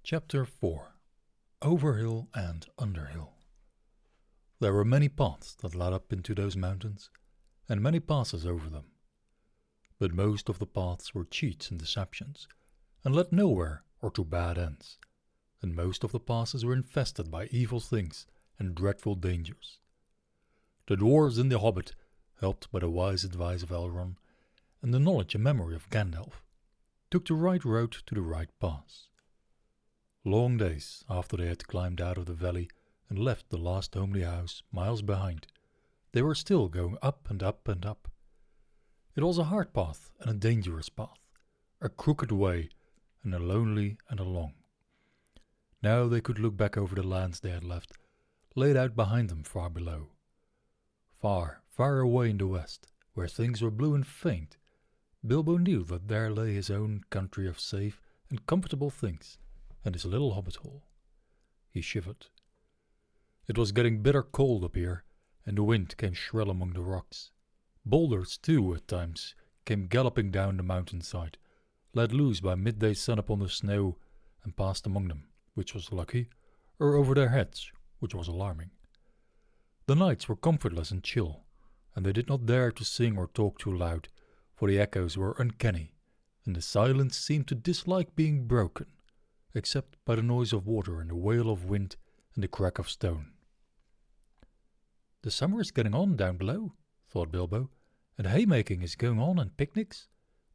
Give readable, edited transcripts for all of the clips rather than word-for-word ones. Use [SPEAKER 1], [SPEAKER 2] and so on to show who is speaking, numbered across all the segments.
[SPEAKER 1] Chapter 4 Overhill and Underhill. There were many paths that led up into those mountains, and many passes over them. But most of the paths were cheats and deceptions, and led nowhere or to bad ends, and most of the passes were infested by evil things and dreadful dangers. The dwarves in the Hobbit, helped by the wise advice of Elrond, and the knowledge and memory of Gandalf, took the right road to the right pass. Long days after they had climbed out of the valley and left the last homely house miles behind, they were still going up and up and up. It was a hard path and a dangerous path, a crooked way and a lonely and a long. Now they could look back over the lands they had left, laid out behind them far below. Far, far away in the west, where things were blue and faint, Bilbo knew that there lay his own country of safe and comfortable things, and his little hobbit hole. He shivered. It was getting bitter cold up here, and the wind came shrill among the rocks. Boulders, too, at times, came galloping down the mountainside, let loose by midday sun upon the snow, and passed among them, which was lucky, or over their heads, which was alarming. The nights were comfortless and chill, and they did not dare to sing or talk too loud, for the echoes were uncanny, and the silence seemed to dislike being broken, except by the noise of water and the wail of wind and the crack of stone. The summer is getting on down below, thought Bilbo, and haymaking is going on and picnics.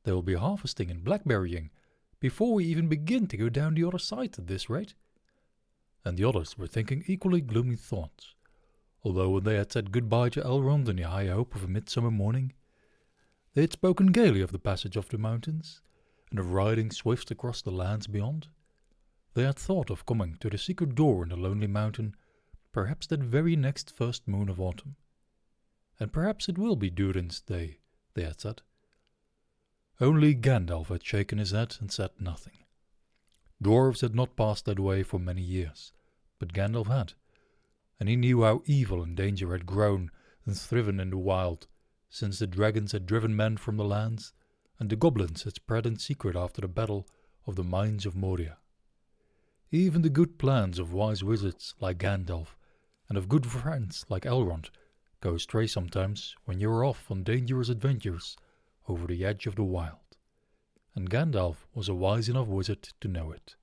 [SPEAKER 1] There will be harvesting and blackberrying before we even begin to go down the other side at this rate. And the others were thinking equally gloomy thoughts, although when they had said goodbye to Elrond in the high hope of a midsummer morning, they had spoken gaily of the passage of the mountains, and of riding swift across the lands beyond. They had thought of coming to the secret door in the lonely mountain, perhaps that very next first moon of autumn. And perhaps it will be Durin's day, they had said. Only Gandalf had shaken his head and said nothing. Dwarves had not passed that way for many years, but Gandalf had, and he knew how evil and danger had grown and thriven in the wild, since the dragons had driven men from the lands, and the goblins had spread in secret after the battle of the mines of Moria. Even the good plans of wise wizards like Gandalf, and of good friends like Elrond, go astray sometimes when you are off on dangerous adventures over the edge of the wild, and Gandalf was a wise enough wizard to know it.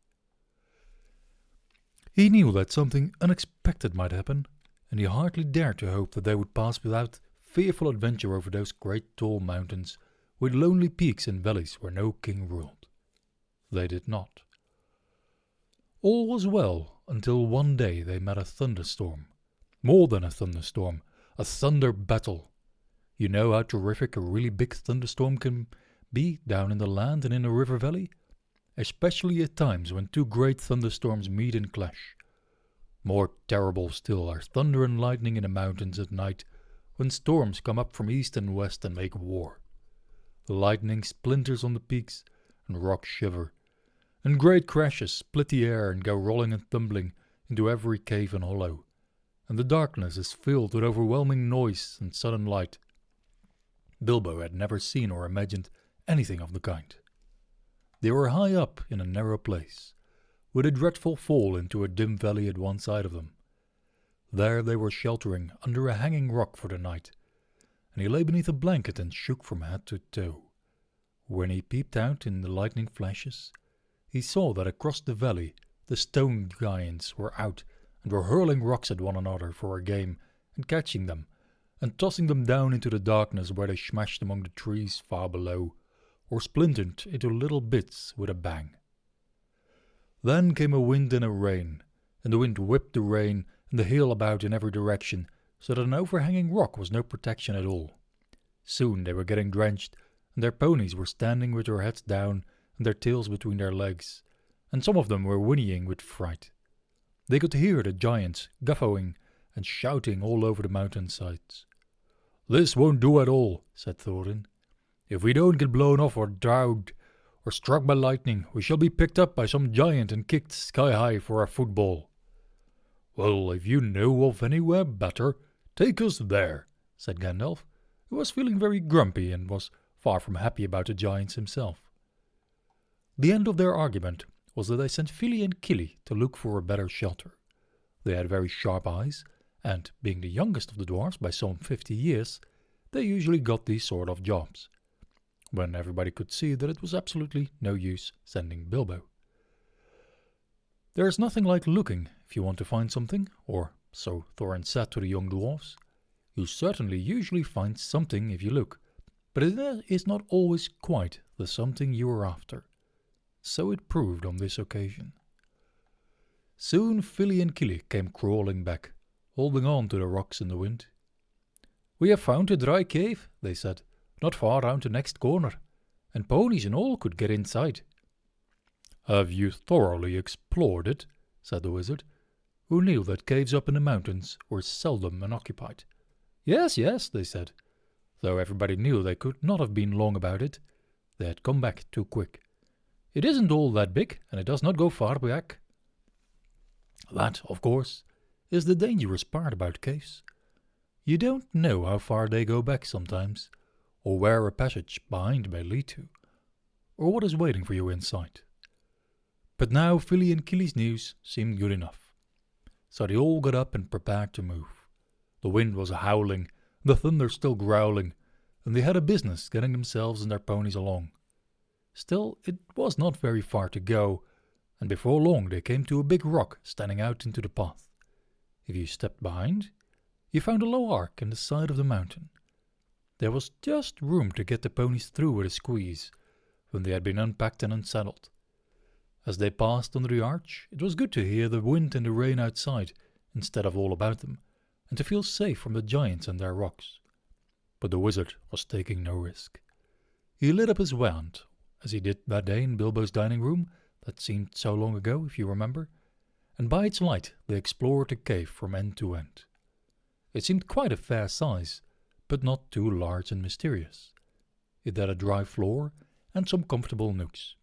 [SPEAKER 1] He knew that something unexpected might happen, and he hardly dared to hope that they would pass without fearful adventure over those great tall mountains with lonely peaks and valleys where no king ruled. They did not. All was well until one day they met a thunderstorm. More than a thunderstorm, a thunder battle. You know how terrific a really big thunderstorm can be down in the land and in a river valley? Especially at times when two great thunderstorms meet and clash. More terrible still are thunder and lightning in the mountains at night, when storms come up from east and west and make war. The lightning splinters on the peaks, and rocks shiver, and great crashes split the air and go rolling and tumbling into every cave and hollow, and the darkness is filled with overwhelming noise and sudden light. Bilbo had never seen or imagined anything of the kind. They were high up in a narrow place, with a dreadful fall into a dim valley at one side of them. There they were sheltering under a hanging rock for the night, and he lay beneath a blanket and shook from head to toe. When he peeped out in the lightning flashes, he saw that across the valley the stone giants were out and were hurling rocks at one another for a game, and catching them, and tossing them down into the darkness where they smashed among the trees far below, or splintered into little bits with a bang. Then came a wind and a rain, and the wind whipped the rain and the hail about in every direction, so that an overhanging rock was no protection at all. Soon they were getting drenched, and their ponies were standing with their heads down and their tails between their legs, and some of them were whinnying with fright. They could hear the giants guffawing and shouting all over the mountainsides. "This won't do at all," said Thorin. "If we don't get blown off or drowned or struck by lightning, we shall be picked up by some giant and kicked sky high for our football." "Well, if you know of anywhere better, take us there," said Gandalf, who was feeling very grumpy and was far from happy about the giants himself. The end of their argument was that they sent Philly and Killy to look for a better shelter. They had very sharp eyes, and, being the youngest of the dwarfs by some 50 years, they usually got these sort of jobs, when everybody could see that it was absolutely no use sending Bilbo. There is nothing like looking if you want to find something, or so Thorin said to the young dwarfs. You certainly usually find something if you look, but it is not always quite the something you are after. So it proved on this occasion. Soon Philly and Killy came crawling back, holding on to the rocks in the wind. "We have found a dry cave," they said, "not far round the next corner, and ponies and all could get inside." "Have you thoroughly explored it?" said the wizard, who knew that caves up in the mountains were seldom unoccupied. Yes, yes, they said, though everybody knew they could not have been long about it. They had come back too quick. "It isn't all that big, and it does not go far back." That, of course, is the dangerous part about caves. You don't know how far they go back sometimes, or where a passage behind may lead to, or what is waiting for you inside. But now Philly and Killy's news seemed good enough. So they all got up and prepared to move. The wind was howling, the thunder still growling, and they had a business getting themselves and their ponies along. Still, it was not very far to go, and before long they came to a big rock standing out into the path. If you stepped behind, you found a low arc in the side of the mountain. There was just room to get the ponies through with a squeeze, when they had been unpacked and unsaddled. As they passed under the arch, it was good to hear the wind and the rain outside, instead of all about them, and to feel safe from the giants and their rocks. But the wizard was taking no risk. He lit up his wand, as he did that day in Bilbo's dining room, that seemed so long ago, if you remember, and by its light they explored the cave from end to end. It seemed quite a fair size, but not too large and mysterious. It had a dry floor and some comfortable nooks.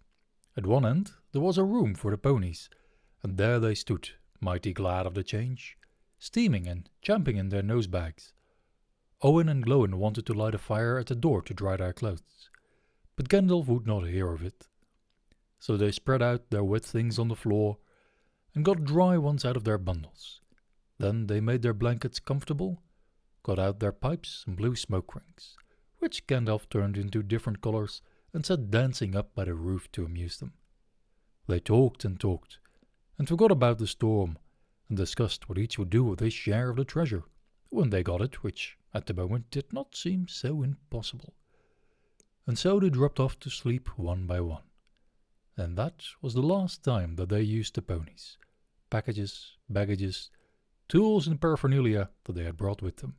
[SPEAKER 1] At one end there was a room for the ponies, and there they stood, mighty glad of the change, steaming and champing in their nose bags. Owen and Glóin wanted to light a fire at the door to dry their clothes, but Gandalf would not hear of it. So they spread out their wet things on the floor and got dry ones out of their bundles. Then they made their blankets comfortable, got out their pipes and blew smoke rings, which Gandalf turned into different colors and set dancing up by the roof to amuse them. They talked, and forgot about the storm, and discussed what each would do with his share of the treasure, when they got it, which at the moment did not seem so impossible. And so they dropped off to sleep one by one. And that was the last time that they used the ponies, packages, baggages, tools and paraphernalia that they had brought with them.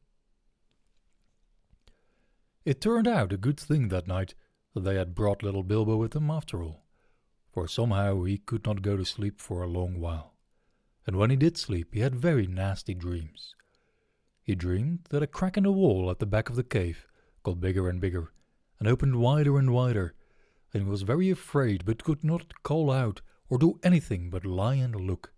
[SPEAKER 1] It turned out a good thing that night that they had brought little Bilbo with them after all, for somehow he could not go to sleep for a long while, and when he did sleep he had very nasty dreams. He dreamed that a crack in the wall at the back of the cave got bigger and bigger, and opened wider and wider, and he was very afraid but could not call out or do anything but lie and look.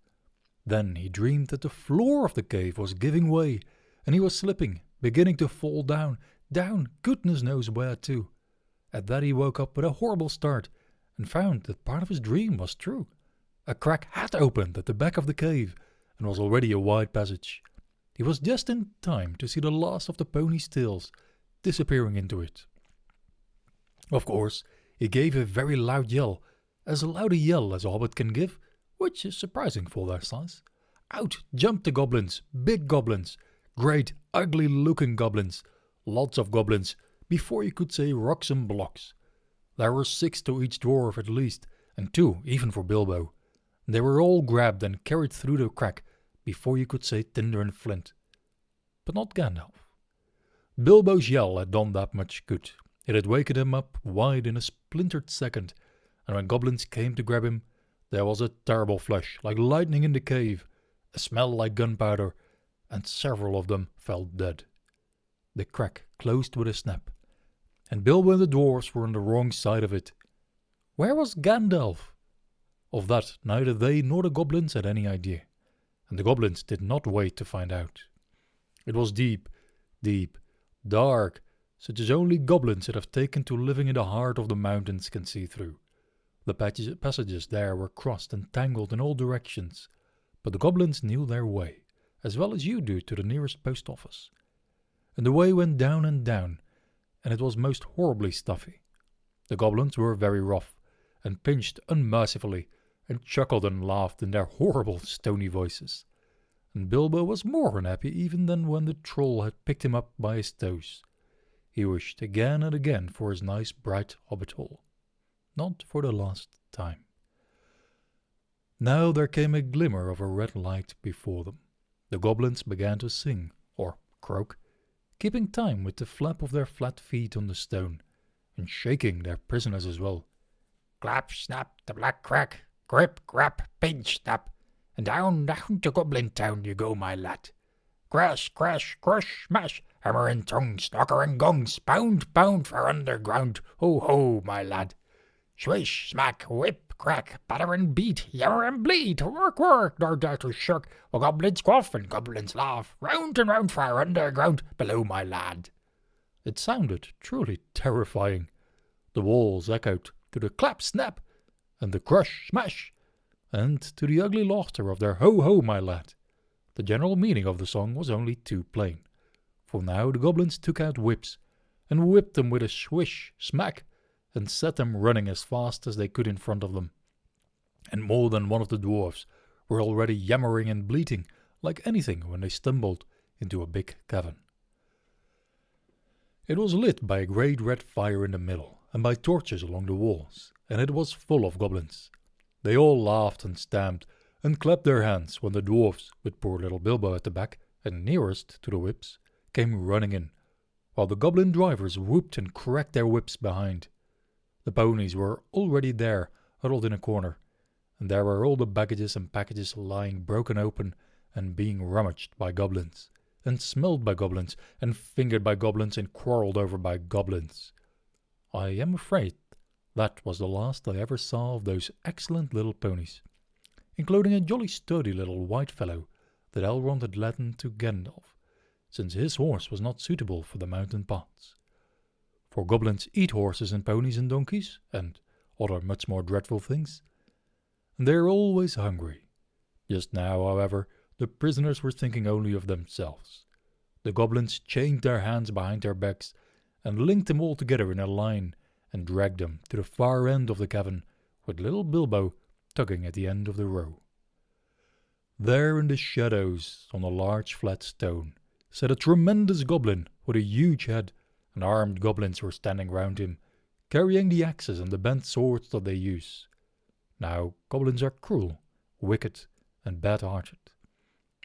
[SPEAKER 1] Then he dreamed that the floor of the cave was giving way, and he was slipping, beginning to fall down, goodness knows where to. At that he woke up with a horrible start, and found that part of his dream was true. A crack had opened at the back of the cave, and was already a wide passage. He was just in time to see the last of the pony's tails disappearing into it. Of course, he gave a very loud yell, as loud a yell as a hobbit can give, which is surprising for their size. Out jumped the goblins, big goblins, great ugly-looking goblins, lots of goblins, before you could say rocks and blocks. There were 6 to each dwarf at least, and 2 even for Bilbo. They were all grabbed and carried through the crack before you could say tinder and flint. But not Gandalf. Bilbo's yell had done that much good. It had wakened him up wide in a splintered second, and when goblins came to grab him, there was a terrible flash like lightning in the cave, a smell like gunpowder, and several of them fell dead. The crack closed with a snap, and Bilbo and the dwarfs were on the wrong side of it. Where was Gandalf? Of that neither they nor the goblins had any idea, and the goblins did not wait to find out. It was deep, dark, such as only goblins that have taken to living in the heart of the mountains can see through. The passages there were crossed and tangled in all directions, but the goblins knew their way, as well as you do, to the nearest post office. And the way went down and down, and it was most horribly stuffy. The goblins were very rough, and pinched unmercifully, and chuckled and laughed in their horrible stony voices. And Bilbo was more unhappy even than when the troll had picked him up by his toes. He wished again and again for his nice bright hobbit hole. Not for the last time. Now there came a glimmer of a red light before them. The goblins began to sing, or croak, keeping time with the flap of their flat feet on the stone, and shaking their prisoners as well.
[SPEAKER 2] Clap, snap, the black crack, grip, grap, pinch, snap, and down, down to Goblin Town you go, my lad. Crash, crash, crush, smash, hammer and tongues, knocker and gongs, pound, pound for underground, ho, ho, my lad. Swish, smack, whip, crack, batter and beat, yammer and bleed, work, work, nor dare to shirk, while goblins quaff and goblins laugh, round and round for underground, below, my lad.
[SPEAKER 1] It sounded truly terrifying. The walls echoed to the clap, snap, and the crush, smash, and to the ugly laughter of their ho, ho, my lad. The general meaning of the song was only too plain, for now the goblins took out whips, and whipped them with a swish, smack, and set them running as fast as they could in front of them. And more than one of the dwarfs were already yammering and bleating like anything when they stumbled into a big cavern. It was lit by a great red fire in the middle, and by torches along the walls, and it was full of goblins. They all laughed and stamped, and clapped their hands when the dwarfs, with poor little Bilbo at the back, and nearest to the whips, came running in, while the goblin drivers whooped and cracked their whips behind. The ponies were already there, huddled in a corner, and there were all the baggages and packages lying broken open and being rummaged by goblins, and smelled by goblins, and fingered by goblins, and quarrelled over by goblins. I am afraid that was the last I ever saw of those excellent little ponies, including a jolly sturdy little white fellow that Elrond had lent to Gandalf, since his horse was not suitable for the mountain paths. For goblins eat horses and ponies and donkeys, and other much more dreadful things, and they are always hungry. Just now, however, the prisoners were thinking only of themselves. The goblins chained their hands behind their backs, and linked them all together in a line, and dragged them to the far end of the cavern, with little Bilbo tugging at the end of the row. There in the shadows, on a large flat stone, sat a tremendous goblin with a huge head, and armed goblins were standing round him, carrying the axes and the bent swords that they use. Now, goblins are cruel, wicked, and bad-hearted.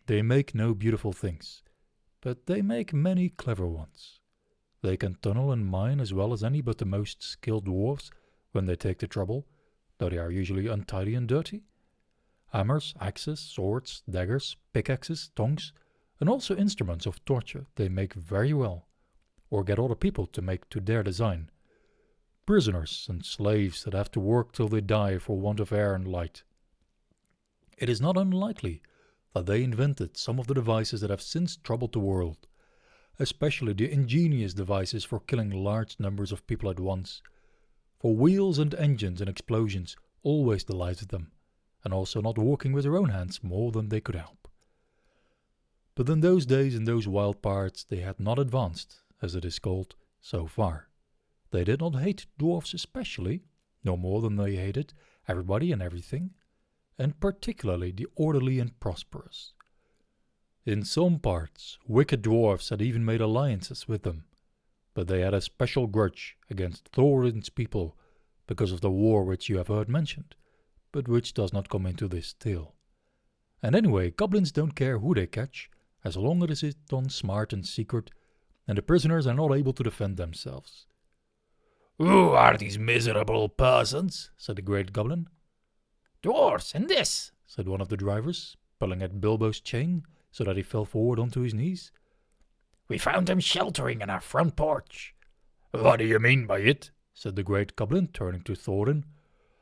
[SPEAKER 1] They make no beautiful things, but they make many clever ones. They can tunnel and mine as well as any but the most skilled dwarfs when they take the trouble, though they are usually untidy and dirty. Hammers, axes, swords, daggers, pickaxes, tongs, and also instruments of torture they make very well, or get other people to make to their design. Prisoners and slaves that have to work till they die for want of air and light. It is not unlikely that they invented some of the devices that have since troubled the world, especially the ingenious devices for killing large numbers of people at once, for wheels and engines and explosions always delighted them, and also not working with their own hands more than they could help. But in those days, in those wild parts, they had not advanced, as it is called, so far. They did not hate dwarfs especially, no more than they hated everybody and everything, and particularly the orderly and prosperous. In some parts, wicked dwarfs had even made alliances with them, but they had a special grudge against Thorin's people because of the war which you have heard mentioned, but which does not come into this tale. And anyway, goblins don't care who they catch, as long as it is done smart and secret, and the prisoners are not able to defend themselves.
[SPEAKER 2] "Who are these miserable persons?" said the great goblin.
[SPEAKER 3] "Dwarfs, and this,"
[SPEAKER 1] said one of the drivers, pulling at Bilbo's chain so that he fell forward onto his knees.
[SPEAKER 3] "We found them sheltering in our front porch."
[SPEAKER 2] "What do you mean by it?"
[SPEAKER 1] said the great goblin, turning to Thorin.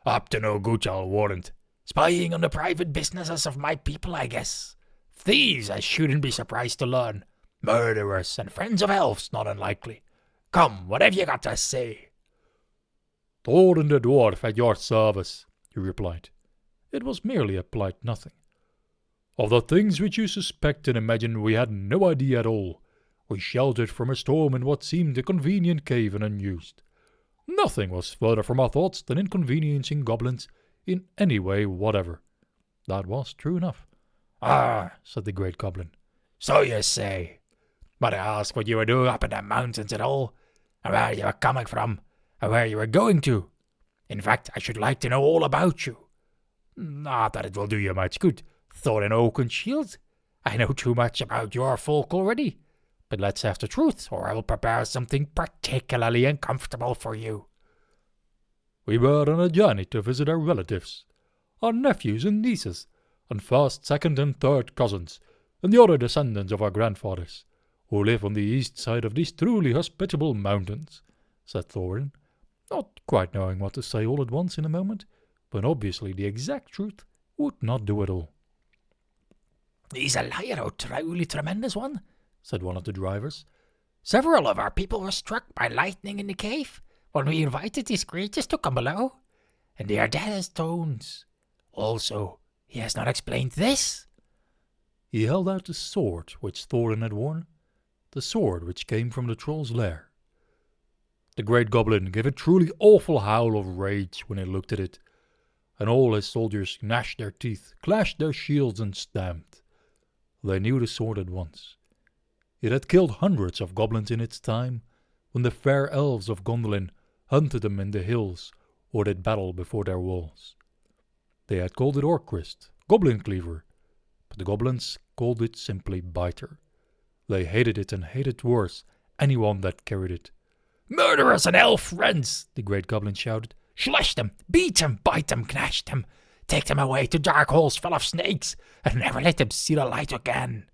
[SPEAKER 2] "Up to no good, I'll warrant.
[SPEAKER 3] "Spying on the private businesses of my people, I guess. Thieves, I shouldn't be surprised to learn. Murderers, and friends of elves, not unlikely. Come, what have you got to say?"
[SPEAKER 1] Thorin the dwarf at your service, he replied. It was merely a polite nothing. Of the things which you suspect and imagine, we had no idea at all. We sheltered from a storm in what seemed a convenient cave and unused. Nothing was further from our thoughts than inconveniencing goblins in any way whatever. That was true enough.
[SPEAKER 2] Ah,
[SPEAKER 1] said the great goblin.
[SPEAKER 2] So you say. But I ask what you were doing up in the mountains at all, and where you were coming from, and where you were going to. In fact, I should like to know all about you. Not that it will do you much good, Thorin Oakenshield. I know too much about your folk already. But let's have the truth, or I will prepare something particularly uncomfortable for you.
[SPEAKER 1] We were on a journey to visit our relatives, our nephews and nieces, and first, second, and third cousins, and the other descendants of our grandfathers, who live on the east side of these truly hospitable mountains, said Thorin, not quite knowing what to say all at once in a moment, but obviously the exact truth would not do at all.
[SPEAKER 3] He's a liar, a truly tremendous one,
[SPEAKER 1] said one of the drivers.
[SPEAKER 3] Several of our people were struck by lightning in the cave when we invited these creatures to come below, and they are dead as stones. Also, he has not explained this.
[SPEAKER 1] He held out the sword which Thorin had worn, the sword which came from the troll's lair. The great goblin gave a truly awful howl of rage when he looked at it, and all his soldiers gnashed their teeth, clashed their shields, and stamped. They knew the sword at once. It had killed hundreds of goblins in its time, when the fair elves of Gondolin hunted them in the hills or did battle before their walls. They had called it Orcrist, Goblin Cleaver, but the goblins called it simply Biter. They hated it and hated worse anyone that carried it.
[SPEAKER 3] Murderers and elf friends,
[SPEAKER 1] the great goblin shouted.
[SPEAKER 3] Slash them, beat them, bite them, gnash them. Take them away to dark holes full of snakes, and never let them see the light again.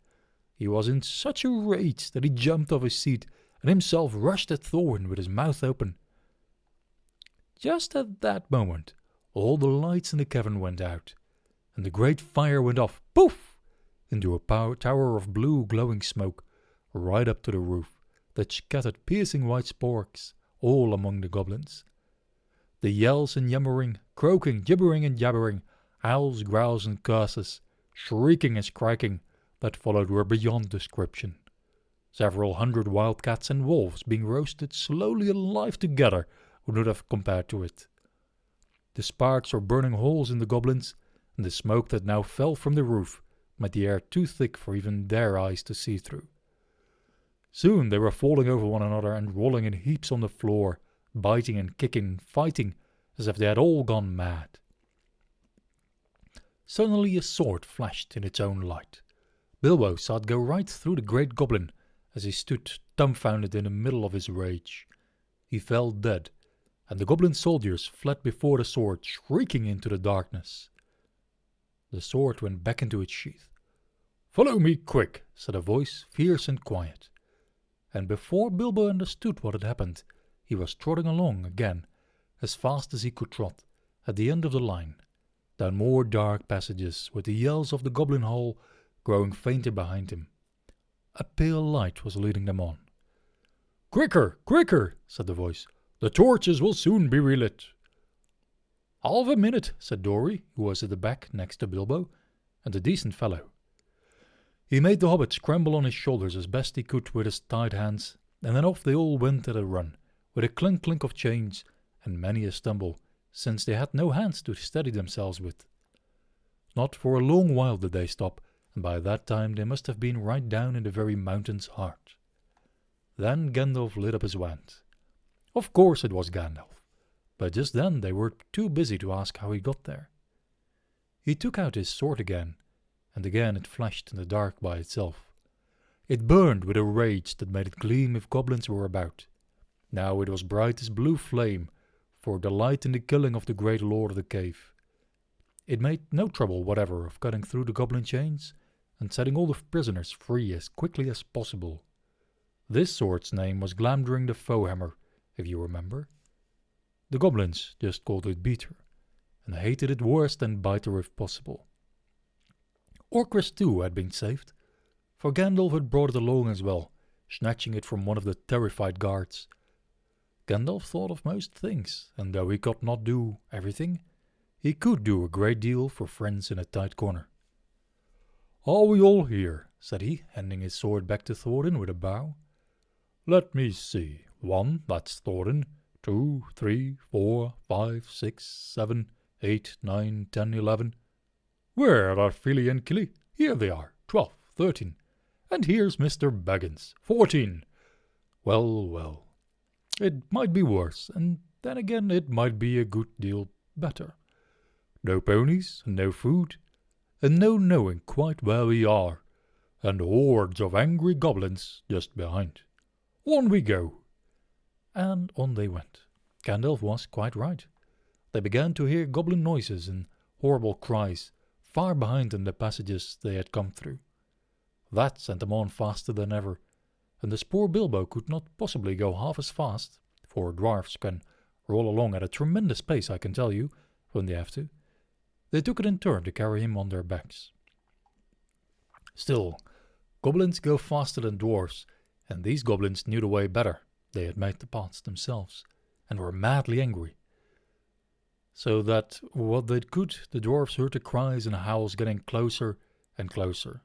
[SPEAKER 1] He was in such a rage that he jumped off his seat and himself rushed at Thorin with his mouth open. Just at that moment, all the lights in the cavern went out, and the great fire went off, poof, into a tower of blue glowing smoke, right up to the roof, that scattered piercing white sparks all among the goblins. The yells and yammering, croaking, gibbering and jabbering, howls, growls and curses, shrieking and scriking, that followed were beyond description. Several hundred wildcats and wolves being roasted slowly alive together would not have compared to it. The sparks were burning holes in the goblins, and the smoke that now fell from the roof made the air too thick for even their eyes to see through. Soon they were falling over one another and rolling in heaps on the floor, biting and kicking and fighting as if they had all gone mad. Suddenly a sword flashed in its own light. Bilbo saw it go right through the great goblin as he stood dumbfounded in the middle of his rage. He fell dead, and the goblin soldiers fled before the sword, shrieking into the darkness. The sword went back into its sheath. "Follow me quick," said a voice, fierce and quiet. And before Bilbo understood what had happened, he was trotting along again, as fast as he could trot, at the end of the line, down more dark passages, with the yells of the goblin hall growing fainter behind him. A pale light was leading them on. "Quicker, quicker," said the voice. "The torches will soon be relit." "Half a minute," said Dory, who was at the back next to Bilbo, and a decent fellow. He made the hobbit scramble on his shoulders as best he could with his tied hands, and then off they all went at a run, with a clink of chains and many a stumble, since they had no hands to steady themselves with. Not for a long while did they stop, and by that time they must have been right down in the very mountain's heart. Then Gandalf lit up his wand. Of course it was Gandalf, but just then they were too busy to ask how he got there. He took out his sword again, and again it flashed in the dark by itself. It burned with a rage that made it gleam if goblins were about. Now it was bright as blue flame, for delight in the killing of the great lord of the cave. It made no trouble whatever of cutting through the goblin chains and setting all the prisoners free as quickly as possible. This sword's name was Glamdring the Foehammer, if you remember. The goblins just called it Beater, and hated it worse than Biter if possible. Orcrist too had been saved, for Gandalf had brought it along as well, snatching it from one of the terrified guards. Gandalf thought of most things, and though he could not do everything, he could do a great deal for friends in a tight corner. "Are we all here?" said he, handing his sword back to Thorin with a bow. "Let me see. 1, that's Thorin. 2, 3, 4, 5, 6, 7, 8, 9, 10, 11. Where are Fili and Kili? Here they are. 12, 13. And here's Mr. Baggins. 14. Well, well. It might be worse, and then again it might be a good deal better. No ponies, and no food, and no knowing quite where we are, and hordes of angry goblins just behind. On we go." And on they went. Gandalf was quite right. They began to hear goblin noises and horrible cries far behind in the passages they had come through. That sent them on faster than ever, and the poor Bilbo could not possibly go half as fast, for dwarfs can roll along at a tremendous pace, I can tell you, when they have to. They took it in turn to carry him on their backs. Still, goblins go faster than dwarfs, and these goblins knew the way better. They had made the paths themselves, and were madly angry. So that what they could, the dwarfs heard the cries and howls getting closer and closer.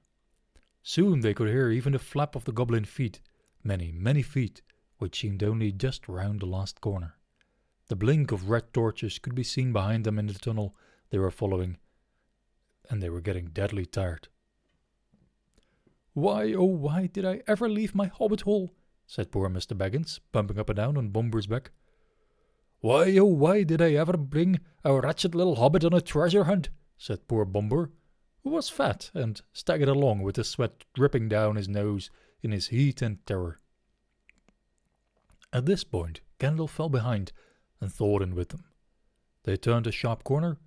[SPEAKER 1] Soon they could hear even the flap of the goblin feet, many, many feet, which seemed only just round the last corner. The blink of red torches could be seen behind them in the tunnel they were following, and they were getting deadly tired. "Why, oh why did I ever leave my hobbit hole?" said poor Mr. Baggins, bumping up and down on Bomber's back. "Why, oh why did I ever bring a wretched little hobbit on a treasure hunt?" said poor Bomber, who was fat and staggered along with the sweat dripping down his nose in his heat and terror. At this point Gandalf fell behind, and Thorin with them. They turned a sharp corner.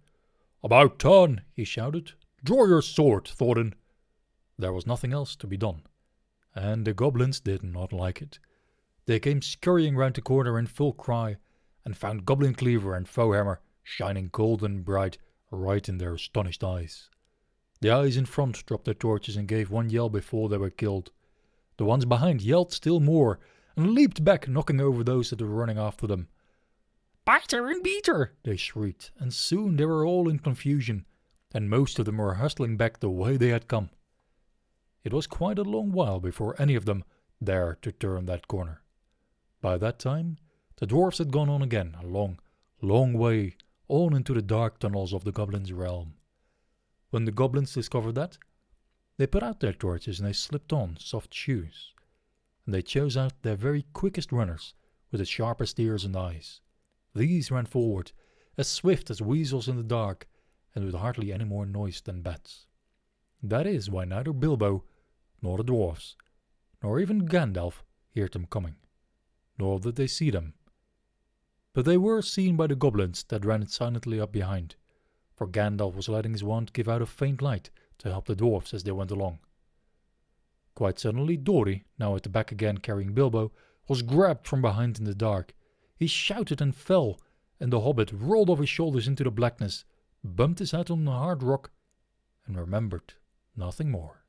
[SPEAKER 1] "About turn!" he shouted. "Draw your sword, Thorin!" There was nothing else to be done, and the goblins did not like it. They came scurrying round the corner in full cry, and found Goblin Cleaver and Foehammer shining cold and bright right in their astonished eyes. The eyes in front dropped their torches and gave one yell before they were killed. The ones behind yelled still more, and leaped back, knocking over those that were running after them. "Biter and beater!" they shrieked, and soon they were all in confusion, and most of them were hustling back the way they had come. It was quite a long while before any of them dared to turn that corner. By that time, the dwarfs had gone on again, a long, long way, on into the dark tunnels of the goblins' realm. When the goblins discovered that, they put out their torches and they slipped on soft shoes, and they chose out their very quickest runners with the sharpest ears and eyes. These ran forward, as swift as weasels in the dark, and with hardly any more noise than bats. That is why neither Bilbo, nor the dwarfs, nor even Gandalf heard them coming, nor did they see them. But they were seen by the goblins that ran silently up behind, for Gandalf was letting his wand give out a faint light to help the dwarfs as they went along. Quite suddenly Dori, now at the back again carrying Bilbo, was grabbed from behind in the dark. He shouted and fell, and the hobbit rolled off his shoulders into the blackness, bumped his head on the hard rock, and remembered nothing more.